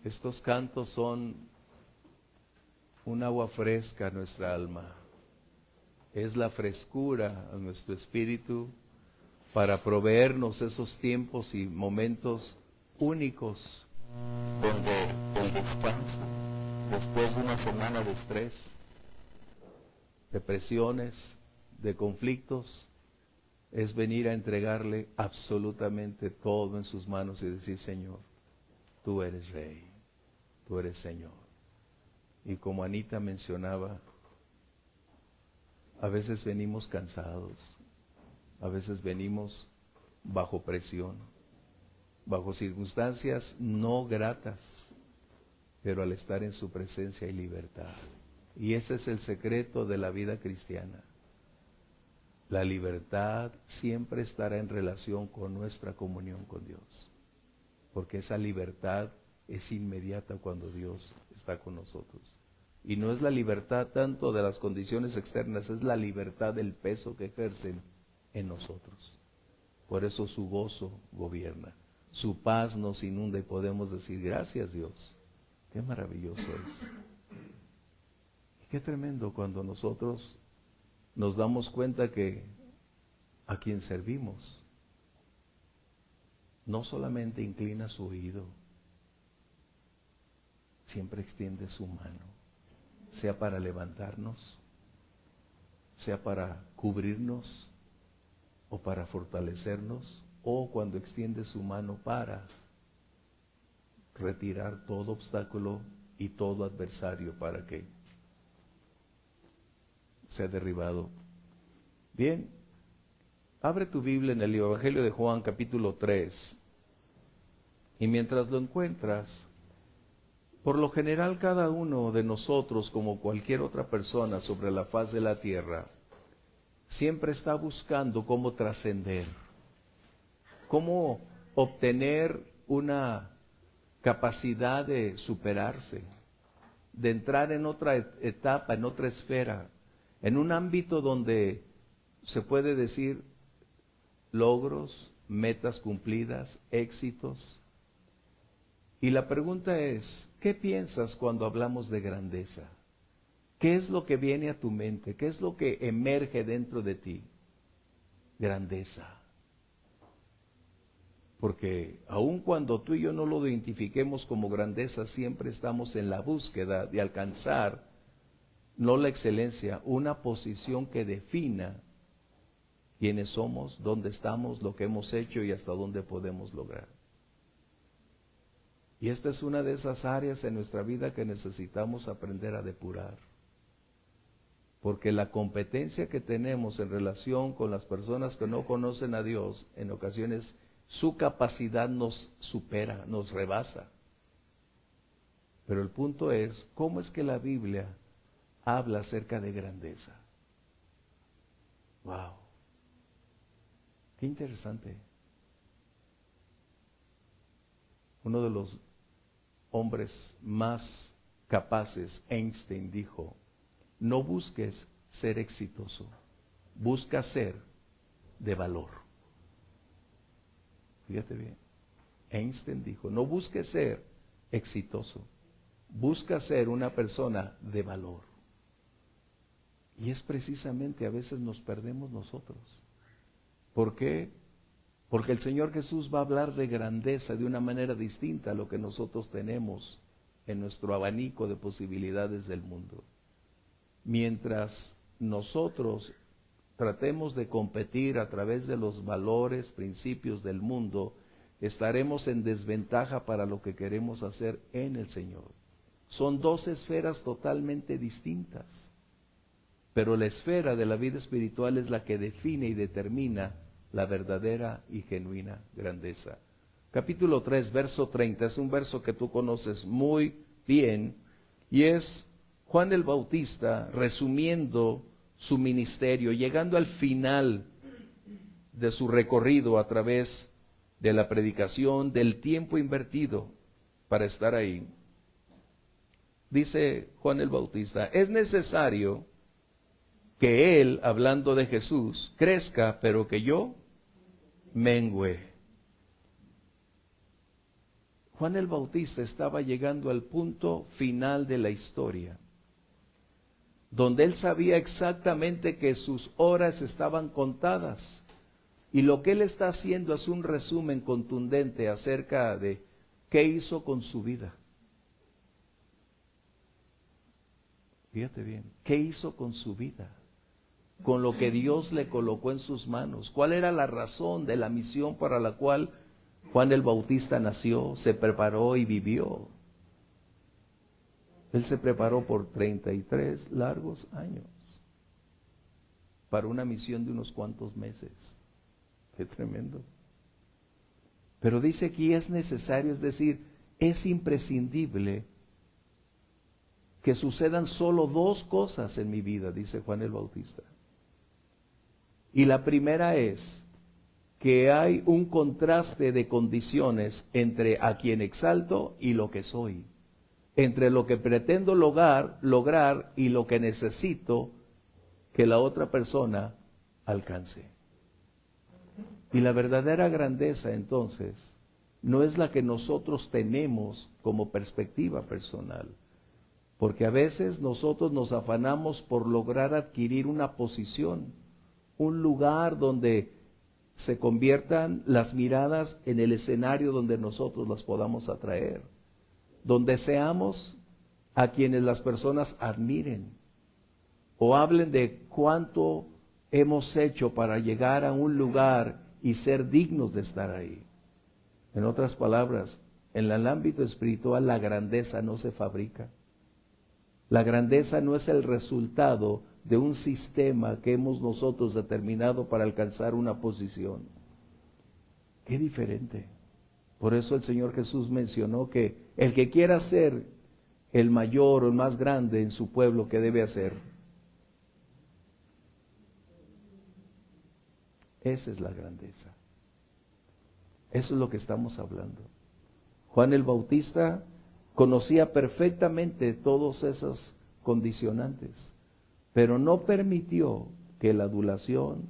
Estos cantos son un agua fresca a nuestra alma. Es la frescura a nuestro espíritu para proveernos esos tiempos y momentos únicos donde el descanso, después de una semana de estrés, de presiones, de conflictos, es venir a entregarle absolutamente todo en sus manos y decir: Señor, tú eres Rey, tú eres Señor. Y como Anita mencionaba, a veces venimos cansados, a veces venimos bajo presión, bajo circunstancias no gratas, pero al estar en su presencia hay libertad. Y ese es el secreto de la vida cristiana. La libertad siempre estará en relación con nuestra comunión con Dios, porque esa libertad es inmediata cuando Dios está con nosotros. Y no es la libertad tanto de las condiciones externas, es la libertad del peso que ejercen en nosotros. Por eso su gozo gobierna, su paz nos inunda y podemos decir: gracias, Dios. Qué maravilloso es. Y qué tremendo cuando nosotros nos damos cuenta que a quien servimos no solamente inclina su oído, siempre extiende su mano, sea para levantarnos, sea para cubrirnos o para fortalecernos, o cuando extiende su mano para retirar todo obstáculo y todo adversario para que sea derribado. Bien, abre tu Biblia en el Evangelio de Juan capítulo 3, y mientras lo encuentras, por lo general cada uno de nosotros, como cualquier otra persona sobre la faz de la tierra, siempre está buscando cómo trascender, cómo obtener una capacidad de superarse, de entrar en otra etapa, en otra esfera, en un ámbito donde se puede decir logros, metas cumplidas, éxitos. Y la pregunta es: ¿qué piensas cuando hablamos de grandeza? ¿Qué es lo que viene a tu mente? ¿Qué es lo que emerge dentro de ti? Grandeza. Porque aun cuando tú y yo no lo identifiquemos como grandeza, siempre estamos en la búsqueda de alcanzar, no la excelencia, una posición que defina quiénes somos, dónde estamos, lo que hemos hecho y hasta dónde podemos lograr. Y esta es una de esas áreas en nuestra vida que necesitamos aprender a depurar. Porque la competencia que tenemos en relación con las personas que no conocen a Dios, en ocasiones su capacidad nos supera, nos rebasa. Pero el punto es: ¿cómo es que la Biblia habla acerca de grandeza? ¡Wow! ¡Qué interesante! Uno de los hombres más capaces, Einstein, dijo: no busques ser exitoso, busca ser de valor. Fíjate bien, Einstein dijo: no busques ser exitoso, busca ser una persona de valor. Y es precisamente, a veces nos perdemos nosotros. ¿Por qué? Porque el Señor Jesús va a hablar de grandeza de una manera distinta a lo que nosotros tenemos en nuestro abanico de posibilidades del mundo. Mientras nosotros tratemos de competir a través de los valores, principios del mundo, estaremos en desventaja para lo que queremos hacer en el Señor. Son dos esferas totalmente distintas, pero la esfera de la vida espiritual es la que define y determina la verdadera y genuina grandeza. Capítulo 3, verso 30, es un verso que tú conoces muy bien, y es Juan el Bautista resumiendo su ministerio, llegando al final de su recorrido a través de la predicación, del tiempo invertido para estar ahí. Dice Juan el Bautista: es necesario que él, hablando de Jesús, crezca, pero que yo mengüe. Juan el Bautista estaba llegando al punto final de la historia, donde él sabía exactamente que sus horas estaban contadas. Y lo que él está haciendo es un resumen contundente acerca de qué hizo con su vida. Fíjate bien, ¿qué hizo con su vida? Con lo que Dios le colocó en sus manos. ¿Cuál era la razón de la misión para la cual Juan el Bautista nació, se preparó y vivió? Él se preparó por 33 largos años para una misión de unos cuantos meses. Qué tremendo. Pero dice aquí es necesario, es decir, es imprescindible que sucedan solo dos cosas en mi vida, dice Juan el Bautista. Y la primera es que hay un contraste de condiciones entre a quien exalto y lo que soy, entre lo que pretendo lograr y lo que necesito que la otra persona alcance. Y la verdadera grandeza entonces no es la que nosotros tenemos como perspectiva personal, porque a veces nosotros nos afanamos por lograr adquirir una posición, un lugar donde se conviertan las miradas en el escenario donde nosotros las podamos atraer, donde seamos a quienes las personas admiren o hablen de cuánto hemos hecho para llegar a un lugar y ser dignos de estar ahí. En otras palabras, en el ámbito espiritual la grandeza no se fabrica. La grandeza no es el resultado de un sistema que hemos nosotros determinado para alcanzar una posición. Qué diferente. Por eso el Señor Jesús mencionó que el que quiera ser el mayor o el más grande en su pueblo, ¿qué debe hacer? Esa es la grandeza. Eso es lo que estamos hablando. Juan el Bautista conocía perfectamente todos esos condicionantes, pero no permitió que la adulación,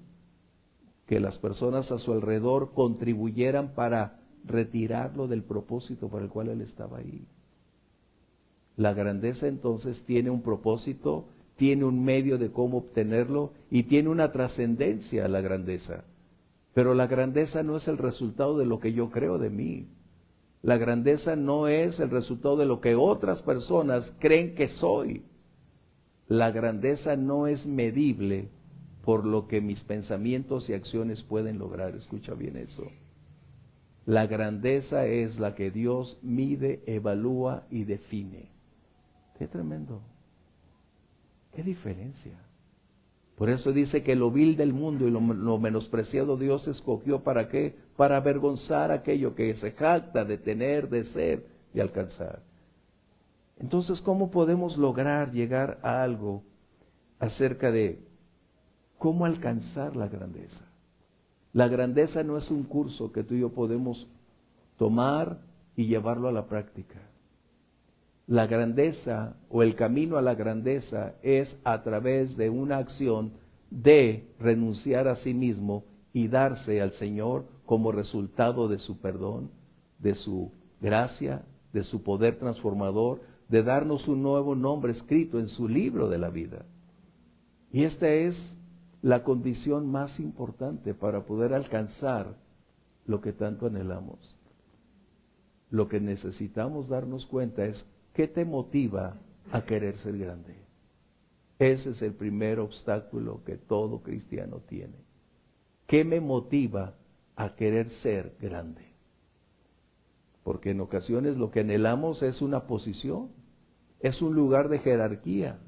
que las personas a su alrededor contribuyeran para retirarlo del propósito para el cual él estaba ahí. La grandeza entonces tiene un propósito, tiene un medio de cómo obtenerlo y tiene una trascendencia la grandeza. Pero la grandeza no es el resultado de lo que yo creo de mí. La grandeza no es el resultado de lo que otras personas creen que soy. La grandeza no es medible por lo que mis pensamientos y acciones pueden lograr. Escucha bien eso. La grandeza es la que Dios mide, evalúa y define. Qué tremendo. Qué diferencia. Por eso dice que lo vil del mundo y lo menospreciado Dios escogió, ¿para qué? Para avergonzar aquello que se jacta de tener, de ser, de alcanzar. Entonces, ¿cómo podemos lograr llegar a algo acerca de cómo alcanzar la grandeza? La grandeza no es un curso que tú y yo podemos tomar y llevarlo a la práctica. La grandeza o el camino a la grandeza es a través de una acción de renunciar a sí mismo y darse al Señor como resultado de su perdón, de su gracia, de su poder transformador, de darnos un nuevo nombre escrito en su libro de la vida. Y esta es la condición más importante para poder alcanzar lo que tanto anhelamos. Lo que necesitamos darnos cuenta es ¿qué te motiva a querer ser grande? Ese es el primer obstáculo que todo cristiano tiene. ¿Qué me motiva a querer ser grande? Porque en ocasiones lo que anhelamos es una posición, es un lugar de jerarquía,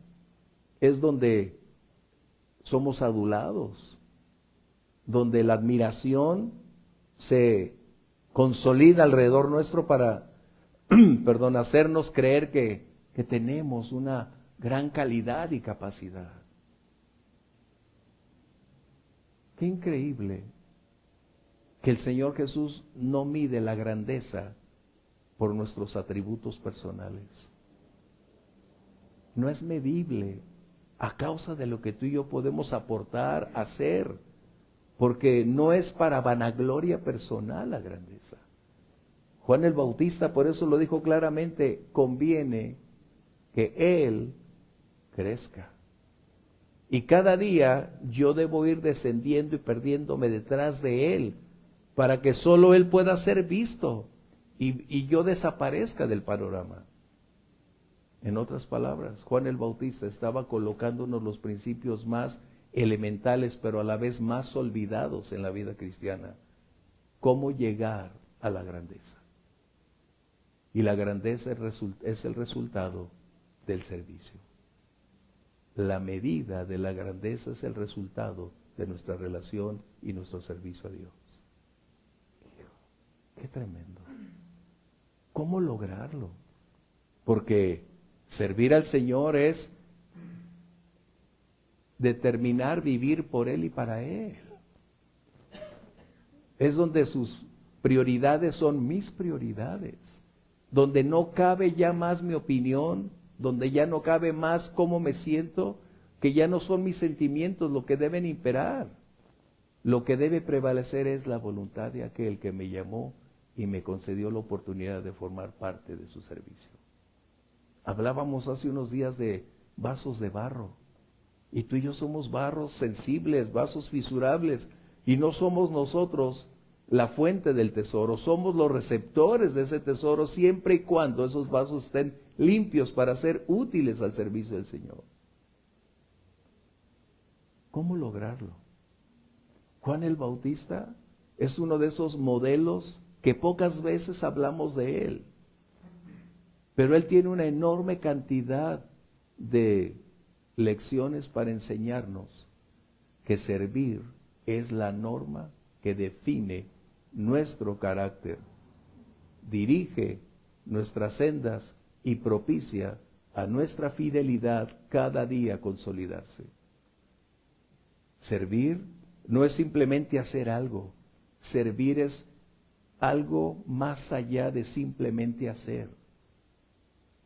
es donde somos adulados, donde la admiración se consolida alrededor nuestro para hacernos creer que tenemos una gran calidad y capacidad. Qué increíble que el Señor Jesús no mide la grandeza por nuestros atributos personales. No es medible a causa de lo que tú y yo podemos aportar, hacer, porque no es para vanagloria personal la grandeza. Juan el Bautista por eso lo dijo claramente, conviene que Él crezca. Y cada día yo debo ir descendiendo y perdiéndome detrás de Él, para que solo Él pueda ser visto y yo desaparezca del panorama. En otras palabras, Juan el Bautista estaba colocándonos los principios más elementales, pero a la vez más olvidados en la vida cristiana. ¿Cómo llegar a la grandeza? Y la grandeza es el resultado del servicio. La medida de la grandeza es el resultado de nuestra relación y nuestro servicio a Dios. Qué tremendo. ¿Cómo lograrlo? Porque servir al Señor es determinar vivir por Él y para Él. Es donde sus prioridades son mis prioridades. Donde no cabe ya más mi opinión, donde ya no cabe más cómo me siento, que ya no son mis sentimientos lo que deben imperar. Lo que debe prevalecer es la voluntad de aquel que me llamó y me concedió la oportunidad de formar parte de su servicio. Hablábamos hace unos días de vasos de barro, y tú y yo somos vasos sensibles, vasos fisurables, y no somos nosotros la fuente del tesoro, somos los receptores de ese tesoro siempre y cuando esos vasos estén limpios para ser útiles al servicio del Señor. ¿Cómo lograrlo? Juan el Bautista es uno de esos modelos que pocas veces hablamos de él, pero él tiene una enorme cantidad de lecciones para enseñarnos que servir es la norma que define nuestro carácter, dirige nuestras sendas y propicia a nuestra fidelidad cada día consolidarse. Servir no es simplemente hacer algo, servir es algo más allá de simplemente hacer,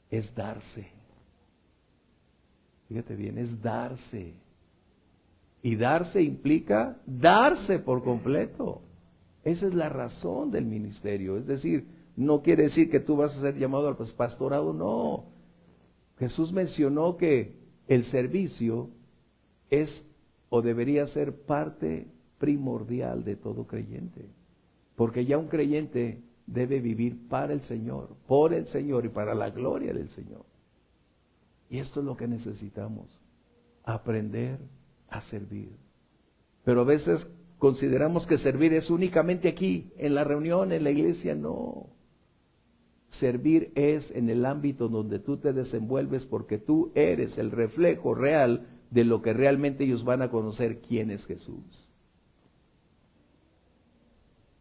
es darse. Fíjate bien, es darse. Y darse implica darse por completo. Esa es la razón del ministerio. Es decir, no quiere decir que tú vas a ser llamado al pastorado, no. Jesús mencionó que el servicio es o debería ser parte primordial de todo creyente. Porque ya un creyente debe vivir para el Señor, por el Señor y para la gloria del Señor. Y esto es lo que necesitamos, aprender a servir. Pero a veces consideramos que servir es únicamente aquí, en la reunión, en la iglesia. No. Servir es en el ámbito donde tú te desenvuelves, porque tú eres el reflejo real de lo que realmente ellos van a conocer, quién es Jesús.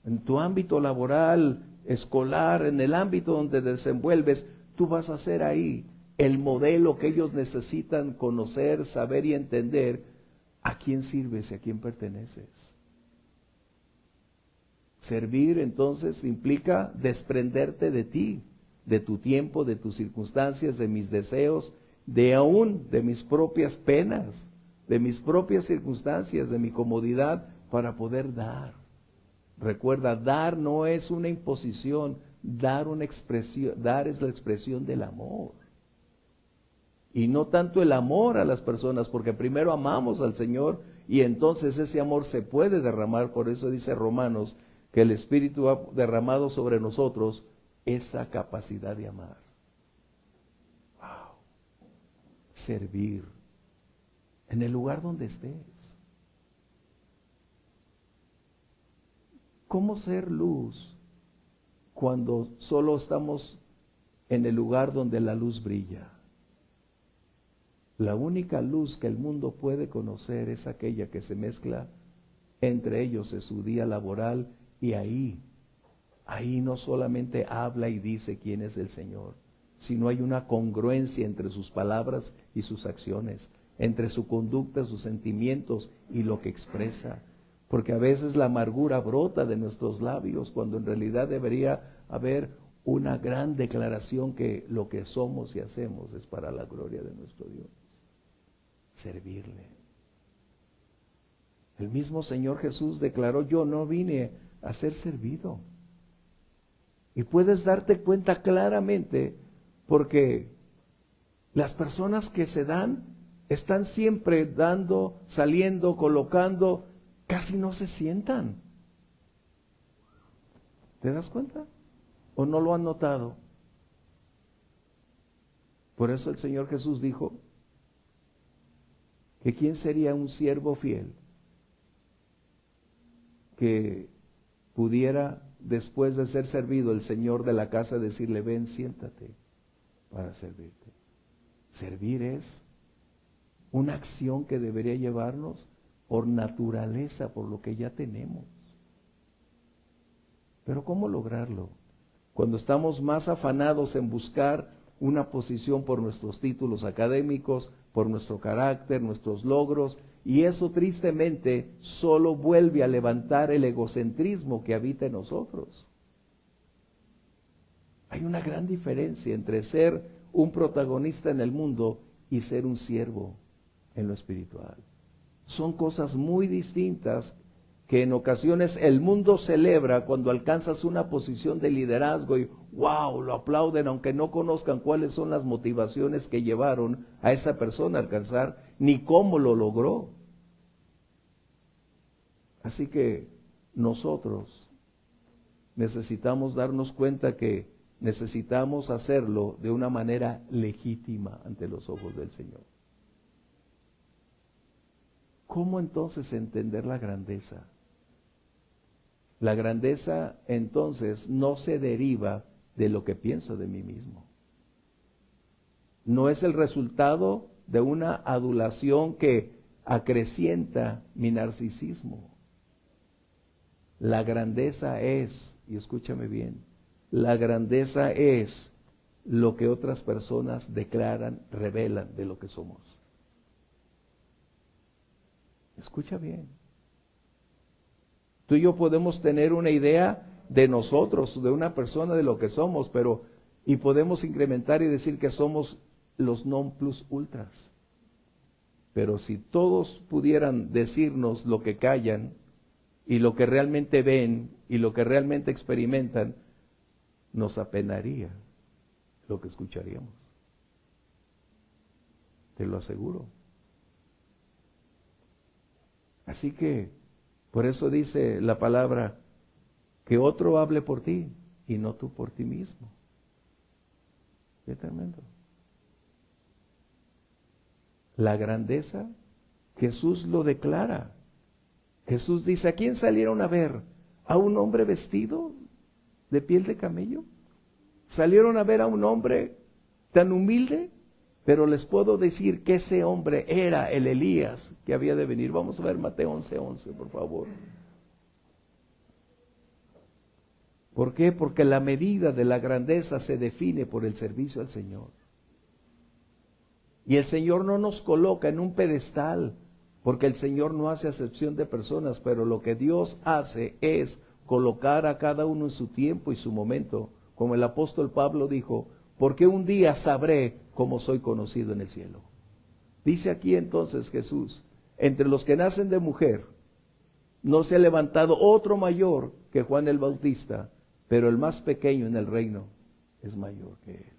En tu ámbito laboral, escolar, en el ámbito donde te desenvuelves, tú vas a ser ahí el modelo que ellos necesitan conocer, saber y entender a quién sirves y a quién perteneces. Servir entonces implica desprenderte de ti, de tu tiempo, de tus circunstancias, de mis deseos, de aún de mis propias penas, de mis propias circunstancias, de mi comodidad, para poder dar. Recuerda, dar no es una imposición, dar es la expresión del amor. Y no tanto el amor a las personas, porque primero amamos al Señor y entonces ese amor se puede derramar. Por eso dice Romanos que el Espíritu ha derramado sobre nosotros esa capacidad de amar. Wow. Servir en el lugar donde estés. ¿Cómo ser luz cuando solo estamos en el lugar donde la luz brilla? La única luz que el mundo puede conocer es aquella que se mezcla entre ellos en su día laboral, y ahí no solamente habla y dice quién es el Señor, sino hay una congruencia entre sus palabras y sus acciones, entre su conducta, sus sentimientos y lo que expresa. Porque a veces la amargura brota de nuestros labios, cuando en realidad debería haber una gran declaración que lo que somos y hacemos es para la gloria de nuestro Dios. Servirle. El mismo Señor Jesús declaró: yo no vine a ser servido, Y puedes darte cuenta claramente porque las personas que se dan están siempre dando, saliendo, colocando, casi no se sientan. ¿Te das cuenta? ¿O no lo han notado? Por eso el Señor Jesús dijo que quién sería un siervo fiel que pudiera, después de ser servido, el Señor de la casa decirle, ven, siéntate para servirte. Servir es una acción que debería llevarnos por naturaleza, por lo que ya tenemos. Pero ¿cómo lograrlo? Cuando estamos más afanados en buscar una posición por nuestros títulos académicos, por nuestro carácter, nuestros logros, y eso tristemente solo vuelve a levantar el egocentrismo que habita en nosotros. Hay una gran diferencia entre ser un protagonista en el mundo y ser un siervo en lo espiritual. Son cosas muy distintas que en ocasiones el mundo celebra cuando alcanzas una posición de liderazgo y wow, lo aplauden aunque no conozcan cuáles son las motivaciones que llevaron a esa persona a alcanzar, ni cómo lo logró. Así que nosotros necesitamos darnos cuenta que necesitamos hacerlo de una manera legítima ante los ojos del Señor. ¿Cómo entonces entender la grandeza? La grandeza entonces no se deriva de lo que pienso de mí mismo. No es el resultado de una adulación que acrecienta mi narcisismo. La grandeza es, y escúchame bien, la grandeza es lo que otras personas declaran, revelan de lo que somos. Escucha bien. Tú y yo podemos tener una idea de nosotros, de una persona, de lo que somos, y podemos incrementar y decir que somos los non plus ultras. Pero si todos pudieran decirnos lo que callan y lo que realmente ven y lo que realmente experimentan, nos apenaría lo que escucharíamos. Te lo aseguro. Así que, por eso dice la palabra, que otro hable por ti y no tú por ti mismo. Qué tremendo. La grandeza, Jesús lo declara. Jesús dice, ¿a quién salieron a ver? ¿A un hombre vestido de piel de camello? ¿Salieron a ver a un hombre tan humilde? Pero les puedo decir que ese hombre era el Elías que había de venir. Vamos a ver Mateo 11:11, por favor. ¿Por qué? Porque la medida de la grandeza se define por el servicio al Señor. Y el Señor no nos coloca en un pedestal, porque el Señor no hace acepción de personas, pero lo que Dios hace es colocar a cada uno en su tiempo y su momento. Como el apóstol Pablo dijo, porque un día sabré cómo soy conocido en el cielo. Dice aquí entonces Jesús, entre los que nacen de mujer, no se ha levantado otro mayor que Juan el Bautista, pero el más pequeño en el reino es mayor que él.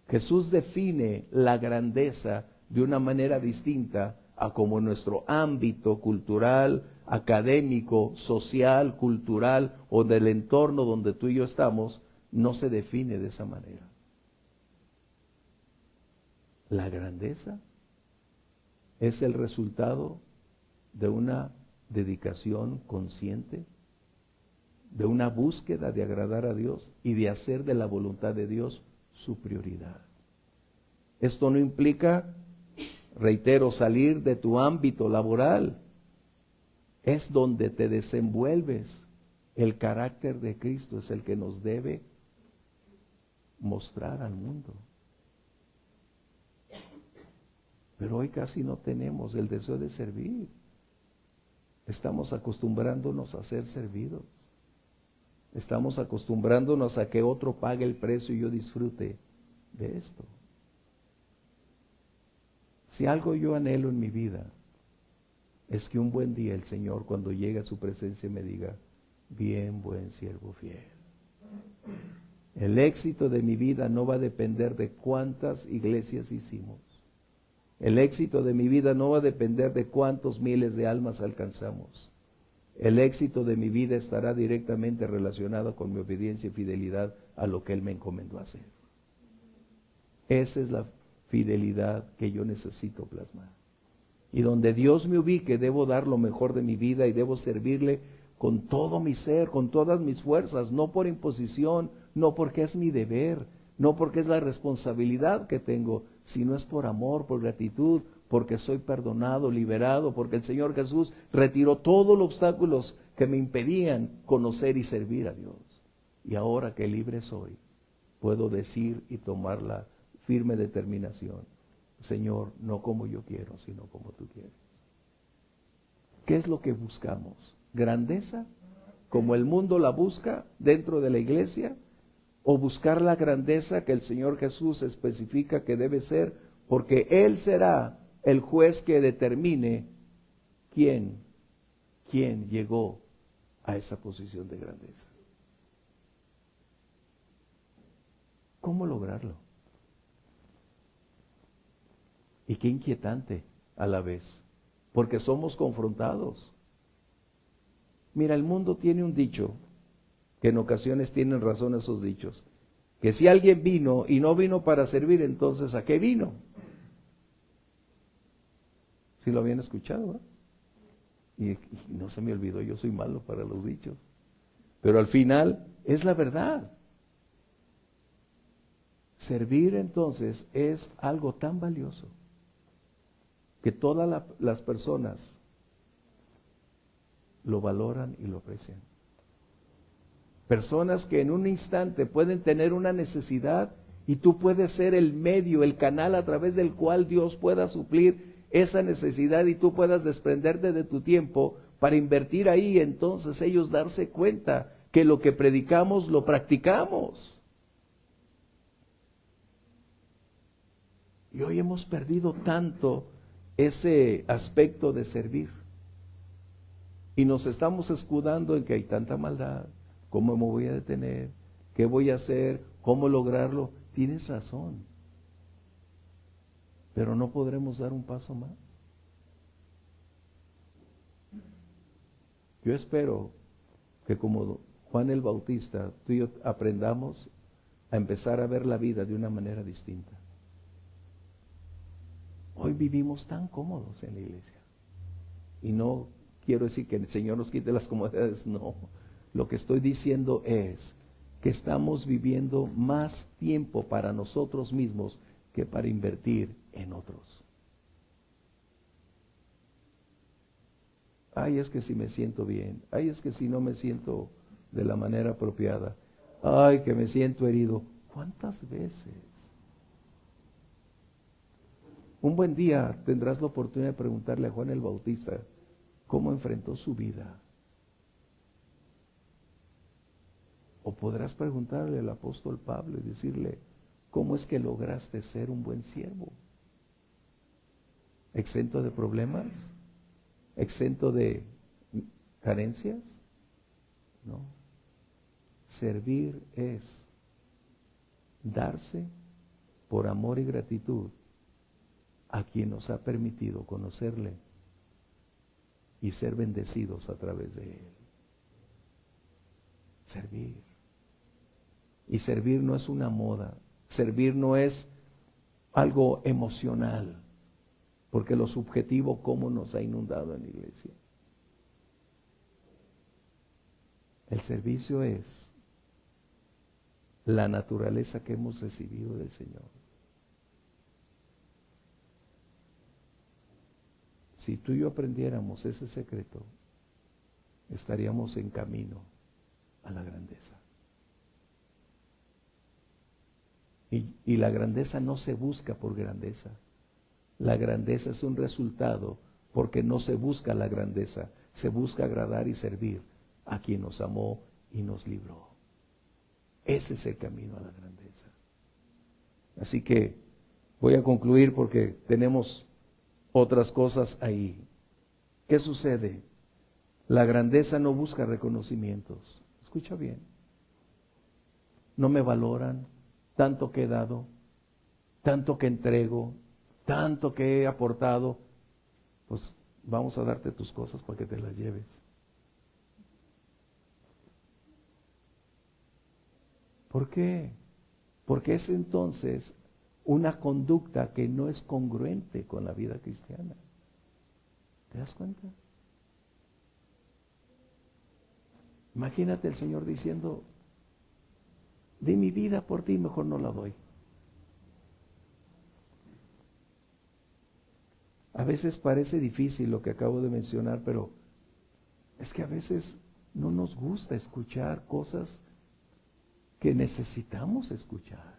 Jesús define la grandeza de una manera distinta a como nuestro ámbito cultural, académico, social, cultural o del entorno donde tú y yo estamos, no se define de esa manera. La grandeza es el resultado de una dedicación consciente, de una búsqueda de agradar a Dios y de hacer de la voluntad de Dios su prioridad. Esto no implica, reitero, salir de tu ámbito laboral. Es donde te desenvuelves. El carácter de Cristo es el que nos debe mostrar al mundo. Pero hoy casi no tenemos el deseo de servir. Estamos acostumbrándonos a ser servidos. Estamos acostumbrándonos a que otro pague el precio y yo disfrute de esto. Si algo yo anhelo en mi vida, es que un buen día el Señor, cuando llegue a su presencia, me diga, bien, buen siervo fiel. El éxito de mi vida no va a depender de cuántas iglesias hicimos. El éxito de mi vida no va a depender de cuántos miles de almas alcanzamos. El éxito de mi vida estará directamente relacionado con mi obediencia y fidelidad a lo que Él me encomendó hacer. Esa es la fidelidad que yo necesito plasmar. Y donde Dios me ubique, debo dar lo mejor de mi vida y debo servirle con todo mi ser, con todas mis fuerzas, no por imposición, no porque es mi deber, no porque es la responsabilidad que tengo, sino es por amor, por gratitud, porque soy perdonado, liberado, porque el Señor Jesús retiró todos los obstáculos que me impedían conocer y servir a Dios. Y ahora que libre soy, puedo decir y tomar la firme determinación: Señor, no como yo quiero, sino como tú quieres. ¿Qué es lo que buscamos? ¿Grandeza, como el mundo la busca dentro de la iglesia? ¿O buscar la grandeza que el Señor Jesús especifica que debe ser? Porque Él será el juez que determine quién llegó a esa posición de grandeza. ¿Cómo lograrlo? Y qué inquietante a la vez, porque somos confrontados. Mira, el mundo tiene un dicho, que en ocasiones tienen razón esos dichos, que si alguien vino y no vino para servir, entonces ¿a qué vino? ¿Sí lo habían escuchado? Y no se me olvidó, yo soy malo para los dichos. Pero al final es la verdad. Servir entonces es algo tan valioso que todas las personas lo valoran y lo aprecian. Personas que en un instante pueden tener una necesidad y tú puedes ser el medio, el canal a través del cual Dios pueda suplir esa necesidad y tú puedas desprenderte de tu tiempo para invertir ahí, y entonces ellos darse cuenta que lo que predicamos lo practicamos. Y hoy hemos perdido tanto ese aspecto de servir. Y nos estamos escudando en que hay tanta maldad. ¿Cómo me voy a detener? ¿Qué voy a hacer? ¿Cómo lograrlo? Tienes razón. Pero no podremos dar un paso más. Yo espero que como Juan el Bautista, tú y yo aprendamos a empezar a ver la vida de una manera distinta. Hoy vivimos tan cómodos en la iglesia. Y no quiero decir que el Señor nos quite las comodidades, no. Lo que estoy diciendo es que estamos viviendo más tiempo para nosotros mismos que para invertir en otros. Ay, es que si me siento bien. Ay, es que si no me siento de la manera apropiada. Ay, que me siento herido. ¿Cuántas veces? Un buen día tendrás la oportunidad de preguntarle a Juan el Bautista cómo enfrentó su vida. O podrás preguntarle al apóstol Pablo y decirle, ¿cómo es que lograste ser un buen siervo? ¿Exento de problemas? ¿Exento de carencias? No. Servir es darse por amor y gratitud a quien nos ha permitido conocerle y ser bendecidos a través de él. Servir. Y servir no es una moda, servir no es algo emocional, porque lo subjetivo, ¿cómo nos ha inundado en la iglesia? El servicio es la naturaleza que hemos recibido del Señor. Si tú y yo aprendiéramos ese secreto, estaríamos en camino a la grandeza. Y la grandeza no se busca por grandeza. La grandeza es un resultado porque no se busca la grandeza, se busca agradar y servir a quien nos amó y nos libró. Ese es el camino a la grandeza. Así que voy a concluir porque tenemos otras cosas ahí. ¿Qué sucede? La grandeza no busca reconocimientos. Escucha bien. no me valoran, tanto que he dado, tanto que entrego, tanto que he aportado, pues vamos a darte tus cosas para que te las lleves. ¿Por qué? Porque es entonces una conducta que no es congruente con la vida cristiana. ¿Te das cuenta? Imagínate el Señor diciendo, di mi vida por ti, mejor no la doy. A veces parece difícil lo que acabo de mencionar, pero es que a veces no nos gusta escuchar cosas que necesitamos escuchar.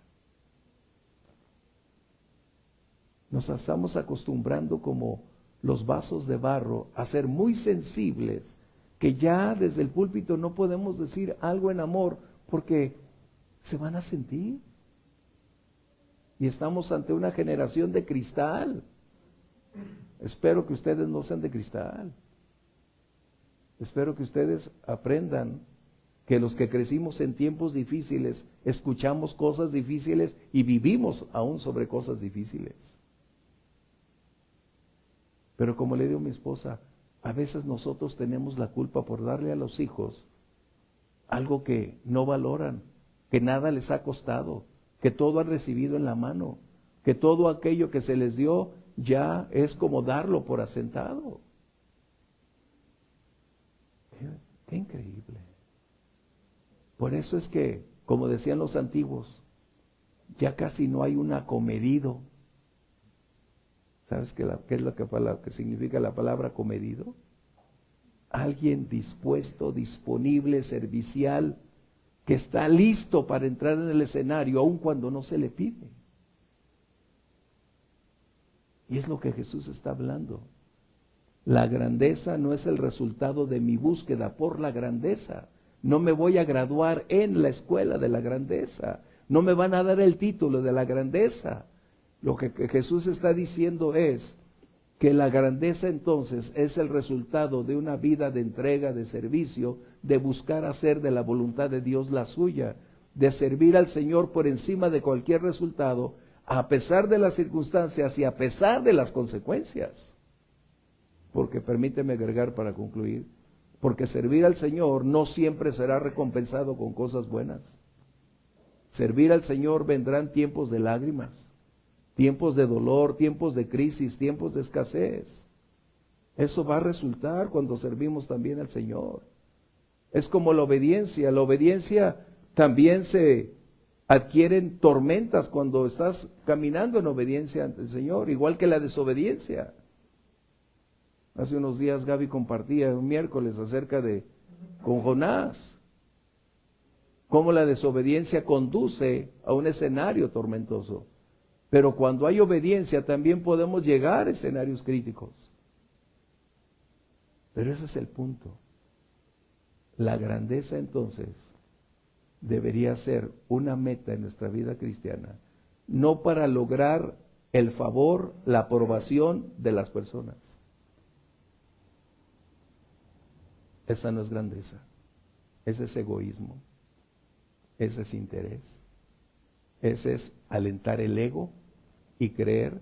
Nos estamos acostumbrando como los vasos de barro a ser muy sensibles, que ya desde el púlpito no podemos decir algo en amor porque se van a sentir. Y estamos ante una generación de cristal. Espero que ustedes no sean de cristal. Espero que ustedes aprendan que los que crecimos en tiempos difíciles, escuchamos cosas difíciles y vivimos aún sobre cosas difíciles. Pero como le digo a mi esposa, a veces nosotros tenemos la culpa por darle a los hijos algo que no valoran, que nada les ha costado, que todo han recibido en la mano, que todo aquello que se les dio ya es como darlo por asentado. Qué increíble. Por eso es que, como decían los antiguos, ya casi no hay un acomedido. ¿Sabes qué es lo que significa la palabra comedido? Alguien dispuesto, disponible, servicial, que está listo para entrar en el escenario, aun cuando no se le pide. Y es lo que Jesús está hablando. La grandeza no es el resultado de mi búsqueda por la grandeza. No me voy a graduar en la escuela de la grandeza. No me van a dar el título de la grandeza. Lo que Jesús está diciendo es que la grandeza entonces es el resultado de una vida de entrega, de servicio, de buscar hacer de la voluntad de Dios la suya, de servir al Señor por encima de cualquier resultado, a pesar de las circunstancias y a pesar de las consecuencias. Porque permíteme agregar para concluir, porque servir al Señor no siempre será recompensado con cosas buenas. Servir al Señor vendrán tiempos de lágrimas, tiempos de dolor, tiempos de crisis, tiempos de escasez. Eso va a resultar cuando servimos también al Señor. Es como la obediencia. La obediencia también se adquieren tormentas cuando estás caminando en obediencia ante el Señor, igual que la desobediencia. Hace unos días Gaby compartía un miércoles acerca de con Jonás, cómo la desobediencia conduce a un escenario tormentoso. Pero cuando hay obediencia también podemos llegar a escenarios críticos. Pero ese es el punto. La grandeza entonces debería ser una meta en nuestra vida cristiana, no para lograr el favor, la aprobación de las personas. Esa no es grandeza, ese es egoísmo, ese es interés, ese es alentar el ego y creer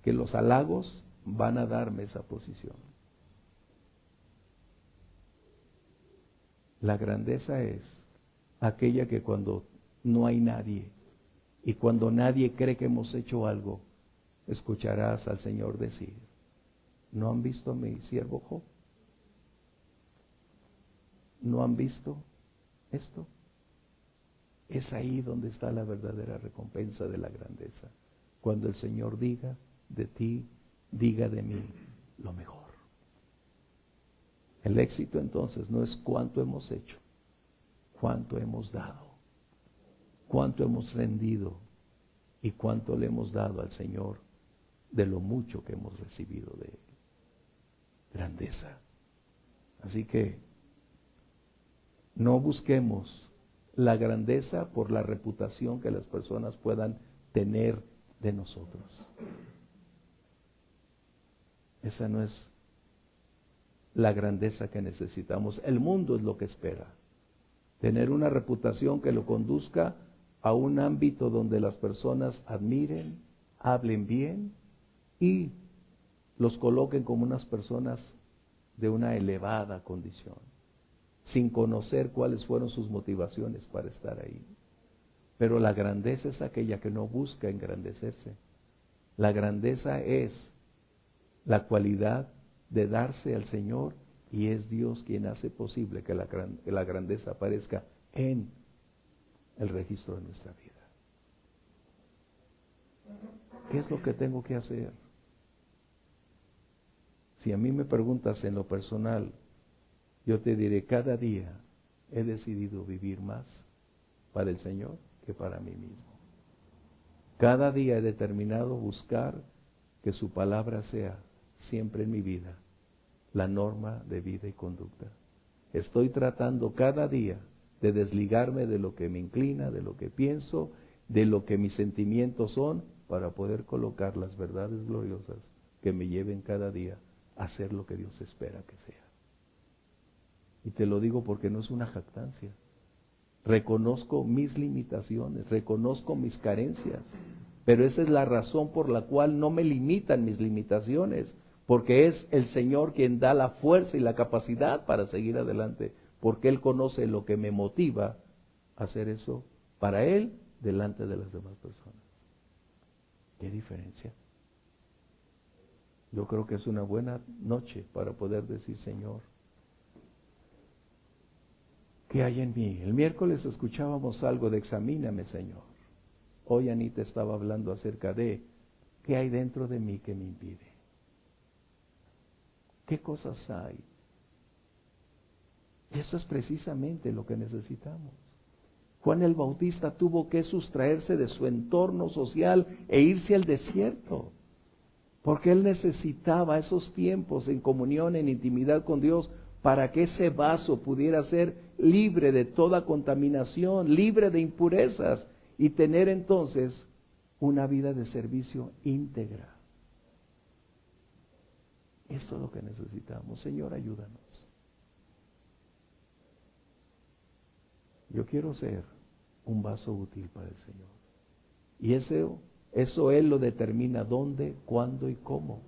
que los halagos van a darme esa posición. La grandeza es aquella que cuando no hay nadie y cuando nadie cree que hemos hecho algo, escucharás al Señor decir, ¿no han visto a mi siervo Job? ¿No han visto esto? Es ahí donde está la verdadera recompensa de la grandeza. Cuando el Señor diga de ti, diga de mí lo mejor. El éxito entonces no es cuánto hemos hecho, cuánto hemos dado, cuánto hemos rendido y cuánto le hemos dado al Señor de lo mucho que hemos recibido de Él. Grandeza. Así que no busquemos la grandeza por la reputación que las personas puedan tener de nosotros. Esa no es la grandeza que necesitamos. El mundo es lo que espera. Tener una reputación que lo conduzca a un ámbito donde las personas admiren, hablen bien y los coloquen como unas personas de una elevada condición, sin conocer cuáles fueron sus motivaciones para estar ahí. Pero la grandeza es aquella que no busca engrandecerse. La grandeza es la cualidad de darse al Señor, y es Dios quien hace posible que la grandeza aparezca en el registro de nuestra vida. ¿Qué es lo que tengo que hacer? Si a mí me preguntas en lo personal, yo te diré, cada día he decidido vivir más para el Señor que para mí mismo. Cada día he determinado buscar que su palabra sea siempre en mi vida la norma de vida y conducta. Estoy tratando cada día de desligarme de lo que me inclina, de lo que pienso, de lo que mis sentimientos son, para poder colocar las verdades gloriosas que me lleven cada día a hacer lo que Dios espera que sea. Y te lo digo porque no es una jactancia. Reconozco mis limitaciones, reconozco mis carencias, pero esa es la razón por la cual no me limitan mis limitaciones, porque es el Señor quien da la fuerza y la capacidad para seguir adelante, porque Él conoce lo que me motiva a hacer eso para Él delante de las demás personas. ¿Qué diferencia? Yo creo que es una buena noche para poder decir, Señor, ¿qué hay en mí? El miércoles escuchábamos algo de examíname, Señor. Hoy Anita estaba hablando acerca de ¿qué hay dentro de mí que me impide? ¿Qué cosas hay? Y eso es precisamente lo que necesitamos. Juan el Bautista tuvo que sustraerse de su entorno social e irse al desierto, porque él necesitaba esos tiempos en comunión, en intimidad con Dios, para que ese vaso pudiera ser libre de toda contaminación, libre de impurezas, y tener entonces una vida de servicio íntegra. Eso es lo que necesitamos. Señor, ayúdanos. Yo quiero ser un vaso útil para el Señor. Y eso Él lo determina dónde, cuándo y cómo.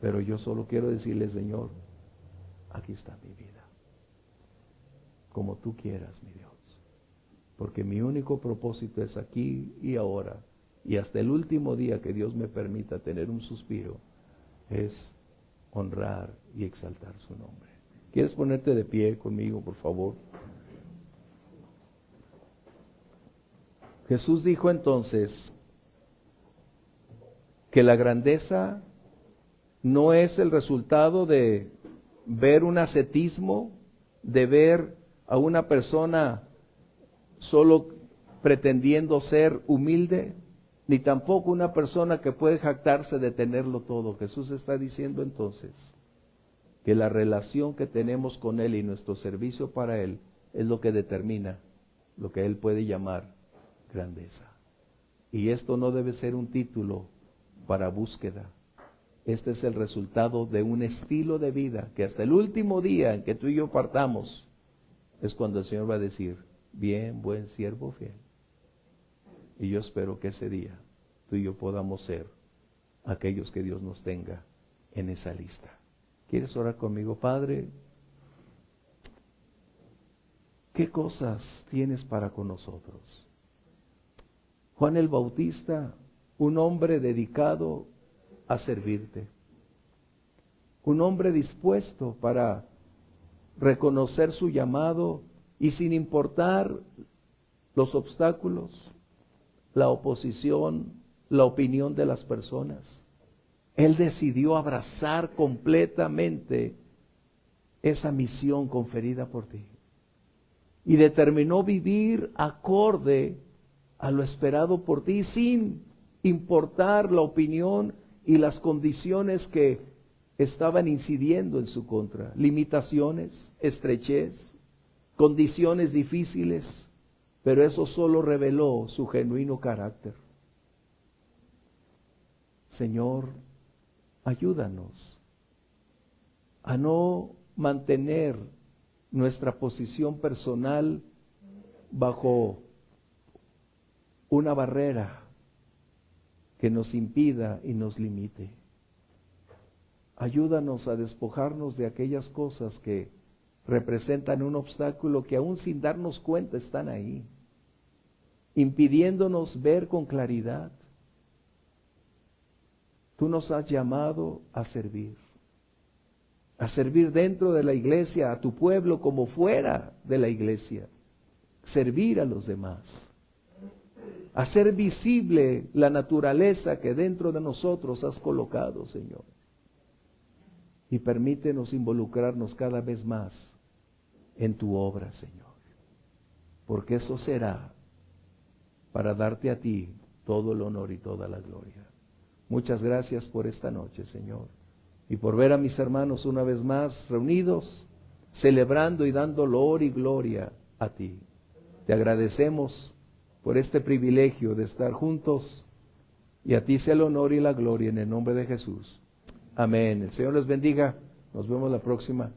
Pero yo solo quiero decirle, Señor, aquí está mi vida. Como tú quieras, mi Dios. Porque mi único propósito es aquí y ahora. Y hasta el último día que Dios me permita tener un suspiro, es honrar y exaltar su nombre. ¿Quieres ponerte de pie conmigo, por favor? Jesús dijo entonces que la grandeza no es el resultado de ver un ascetismo, de ver a una persona solo pretendiendo ser humilde, ni tampoco una persona que puede jactarse de tenerlo todo. Jesús está diciendo entonces que la relación que tenemos con Él y nuestro servicio para Él es lo que determina lo que Él puede llamar grandeza. Y esto no debe ser un título para búsqueda. Este es el resultado de un estilo de vida que hasta el último día en que tú y yo partamos es cuando el Señor va a decir, bien, buen siervo fiel. Y yo espero que ese día tú y yo podamos ser aquellos que Dios nos tenga en esa lista. ¿Quieres orar conmigo, Padre? ¿Qué cosas tienes para con nosotros? Juan el Bautista, un hombre dedicado a servirte, un hombre dispuesto para reconocer su llamado y sin importar los obstáculos, la oposición, la opinión de las personas, él decidió abrazar completamente esa misión conferida por ti y determinó vivir acorde a lo esperado por ti, sin importar la opinión y las condiciones que estaban incidiendo en su contra, limitaciones, estrechez, condiciones difíciles, pero eso solo reveló su genuino carácter. Señor, ayúdanos a no mantener nuestra posición personal bajo una barrera que nos impida y nos limite. Ayúdanos a despojarnos de aquellas cosas que representan un obstáculo que aún sin darnos cuenta están ahí, impidiéndonos ver con claridad. Tú nos has llamado a servir dentro de la iglesia, a tu pueblo como fuera de la iglesia, servir a los demás, hacer visible la naturaleza que dentro de nosotros has colocado, Señor. Y permítenos involucrarnos cada vez más en tu obra, Señor, porque eso será para darte a ti todo el honor y toda la gloria. Muchas gracias por esta noche, Señor, y por ver a mis hermanos una vez más reunidos, celebrando y dando honor y gloria a ti. Te agradecemos por este privilegio de estar juntos, y a ti sea el honor y la gloria en el nombre de Jesús. Amén. El Señor les bendiga. Nos vemos la próxima.